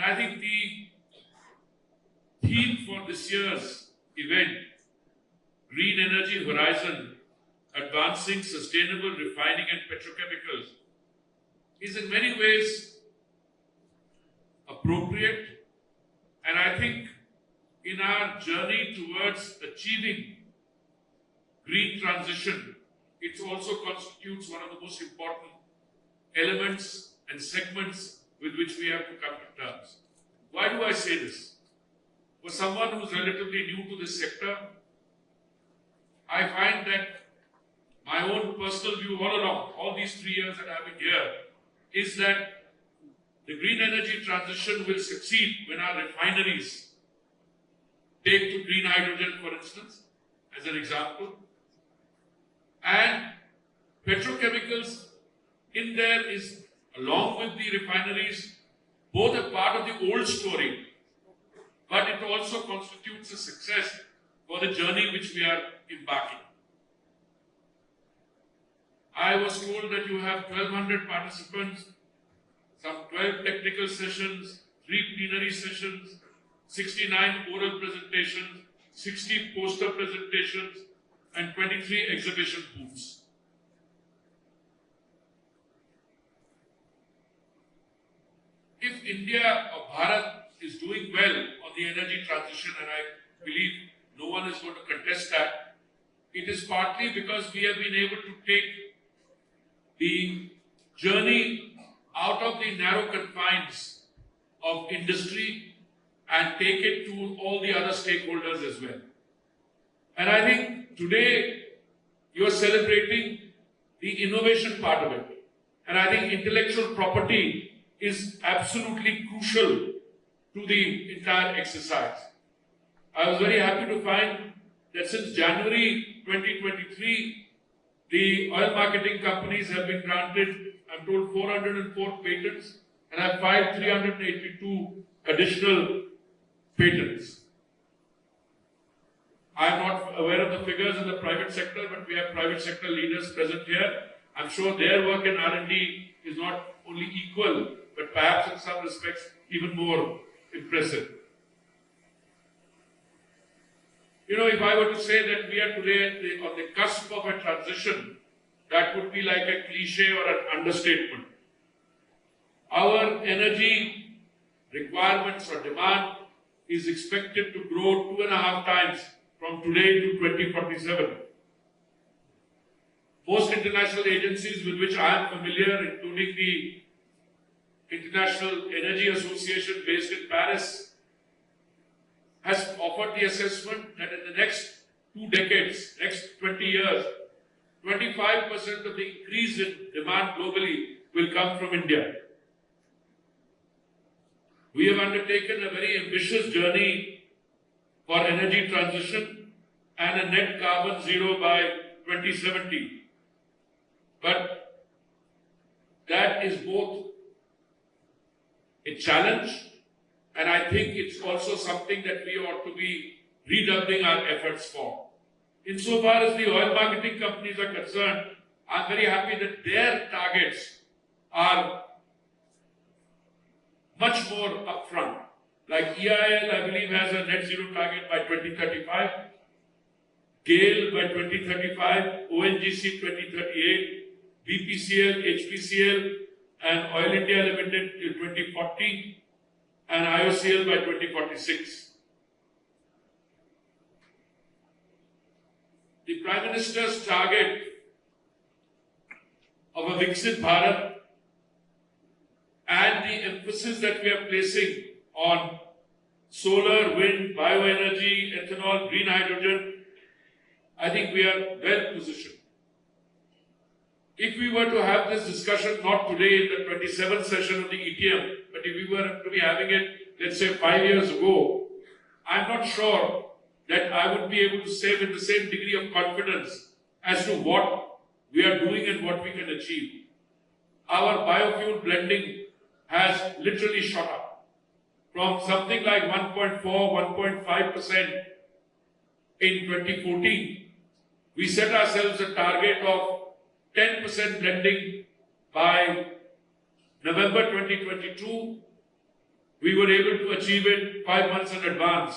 I think the theme for this year's event, Green Energy Horizon, Advancing Sustainable Refining and Petrochemicals, is in many ways appropriate, and I think in our journey towards achieving green transition, it also constitutes one of the most important elements and segments with which we have to come to terms. Why do I say this? For someone who's relatively new to this sector, I find that my own personal view all along, all these 3 years that I've been here, is that the green energy transition will succeed when our refineries take to green hydrogen, for instance, as an example. And petrochemicals in there is, along with the refineries, both a part of the old story, but it also constitutes a success for the journey which we are embarking. I was told that you have 1,200 participants, some 12 technical sessions, 3 plenary sessions, 69 oral presentations, 60 poster presentations, and 23 exhibition booths. If India or Bharat is doing well on the energy transition, and I believe no one is going to contest that, it is partly because we have been able to take the journey out of the narrow confines of industry and take it to all the other stakeholders as well. And I think today you are celebrating the innovation part of it. And I think intellectual property is absolutely crucial to the entire exercise. I was very happy to find that since January 2023, the oil marketing companies have been granted, I'm told, 404 patents, and have filed 382 additional patents. I am not aware of the figures in the private sector, but we have private sector leaders present here. I'm sure their work in R&D is not only equal, but perhaps in some respects even more impressive. You know, if I were to say that we are today on the cusp of a transition, that would be like a cliche or an understatement. Our energy requirements or demand is expected to grow 2.5 times from today to 2047. Most international agencies with which I am familiar, including the International Energy Association based in Paris, has offered the assessment that in the next 2 decades, next 20 years, 25% of the increase in demand globally will come from India. We have undertaken a very ambitious journey for energy transition and a net carbon zero by 2070. But that is both a challenge, and I think it's also something that we ought to be redoubling our efforts for. Insofar as the oil marketing companies are concerned, I'm very happy that their targets are much more upfront. Like EIL, I believe, has a net zero target by 2035, GAIL by 2035, ONGC 2038, BPCL, HPCL, and Oil India Limited till 2040, and IOCL by 2046. The Prime Minister's target of a Viksit Bharat and the emphasis that we are placing on solar, wind, bioenergy, ethanol, green hydrogen, I think we are well positioned. If we were to have this discussion not today in the 27th session of the ETM, but if we were to be having it, let's say 5 years ago, I'm not sure that I would be able to say with the same degree of confidence as to what we are doing and what we can achieve. Our biofuel blending has literally shot up from something like 1.4, 1.5% in 2014. We set ourselves a target of 10% blending by November 2022. we were able to achieve it 5 months in advance.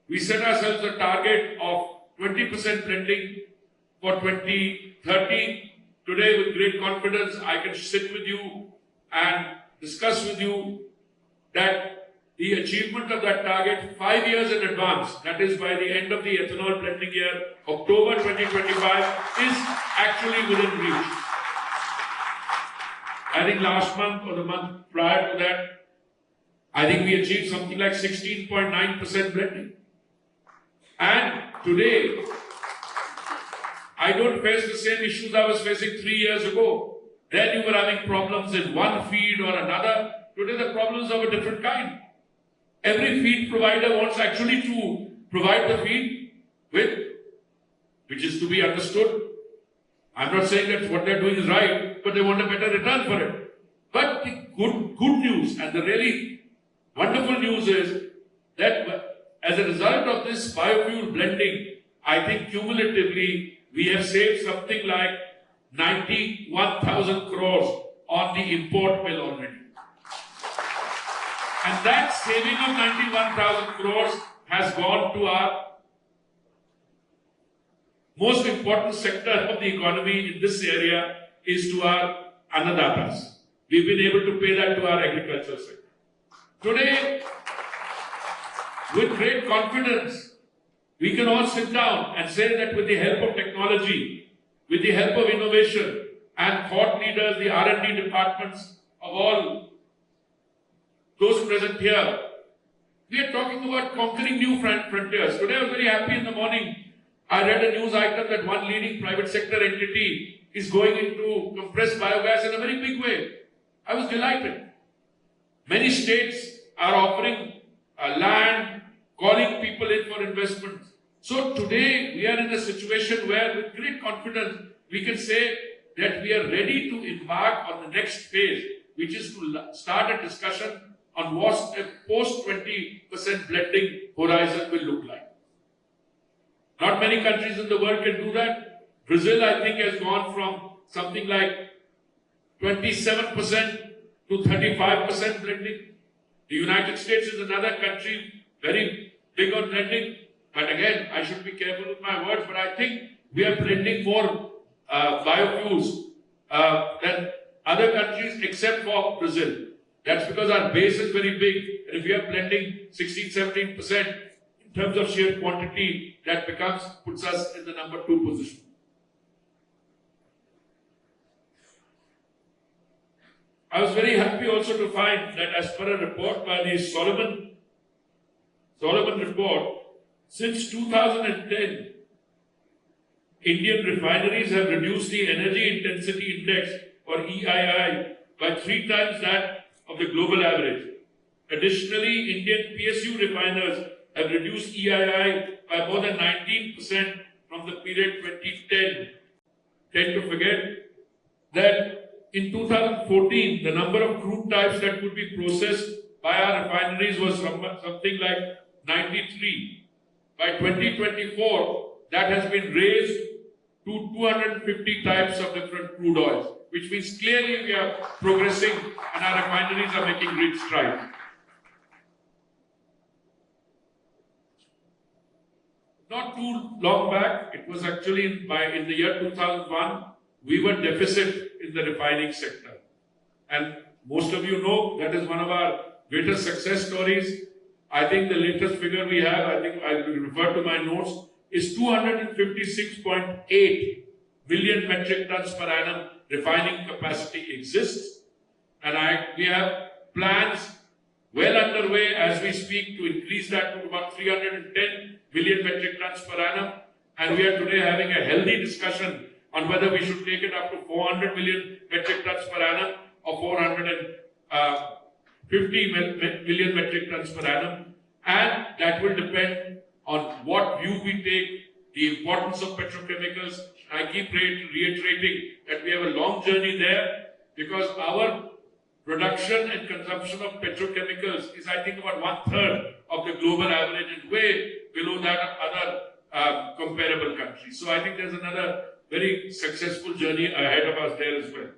We set ourselves a target of 20% blending for 2030. Today, with great confidence, I can sit with you and discuss with you that the achievement of that target 5 years in advance, that is by the end of the ethanol blending year, October 2025, is actually within reach. I think last month or the month prior to that, I think we achieved something like 16.9% blending. And today, I don't face the same issues I was facing 3 years ago. Then you were having problems in one feed or another. Today the problems are of a different kind. Every feed provider wants actually to provide the feed with, which is to be understood. I'm not saying that what they're doing is right, but they want a better return for it. But the good news and the really wonderful news is that as a result of this biofuel blending, I think cumulatively we have saved something like 91,000 crores on the import bill already. And that saving of 91,000 crores has gone to our most important sector of the economy in this area, is to our annadatas. We've been able to pay that to our agriculture sector. Today, with great confidence, we can all sit down and say that with the help of technology, with the help of innovation and thought leaders, the R&D departments of all those present here, we are talking about conquering new frontiers. Today I was very happy in the morning. I read a news item that one leading private sector entity is going into compressed biogas in a very big way. I was delighted. Many states are offering land, calling people in for investments. So today we are in a situation where with great confidence we can say that we are ready to embark on the next phase, which is to start a discussion on what a post 20% blending horizon will look like. Not many countries in the world can do that. Brazil, I think, has gone from something like 27% to 35% blending. The United States is another country very big on blending. But again, I should be careful with my words, but I think we are blending more biofuels than other countries except for Brazil. That's because our base is very big. And if we are blending 16-17% in terms of sheer quantity, that puts us in the number 2 position. I was very happy also to find that as per a report by the Solomon report, since 2010, Indian refineries have reduced the energy intensity index, or EII, by 3 times that of the global average. Additionally, Indian PSU refiners have reduced EII by more than 19% from the period 2010. Tend to forget that in 2014, the number of crude types that could be processed by our refineries was something like 93. By 2024, that has been raised to 250 types of different crude oils, which means clearly we are progressing and our refineries are making great strides. Not too long back, it was actually in the year 2001, we were deficit in the refining sector. And most of you know that is one of our greatest success stories. I think the latest figure we have, I think I will refer to my notes, is 256.8 million metric tons per annum refining capacity exists. And we have plans well underway as we speak to increase that to about 310 million metric tons per annum. And we are today having a healthy discussion on whether we should take it up to 400 million metric tons per annum or 450 million metric tons per annum. And that will depend on what view we take, the importance of petrochemicals. I keep reiterating that we have a long journey there because our production and consumption of petrochemicals is, I think, about 1/3 of the global average and way below that of other comparable countries. So I think there's another very successful journey ahead of us there as well.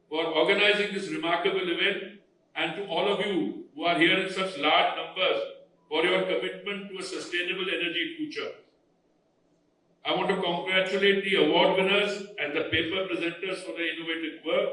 For organizing this remarkable event and to all of you who are here in such large numbers for your commitment to a sustainable energy future. I want to congratulate the award winners and the paper presenters for their innovative work.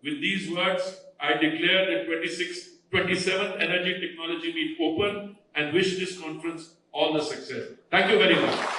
With these words, I declare the 27th Energy Technology Meet open and wish this conference all the success. Thank you very much.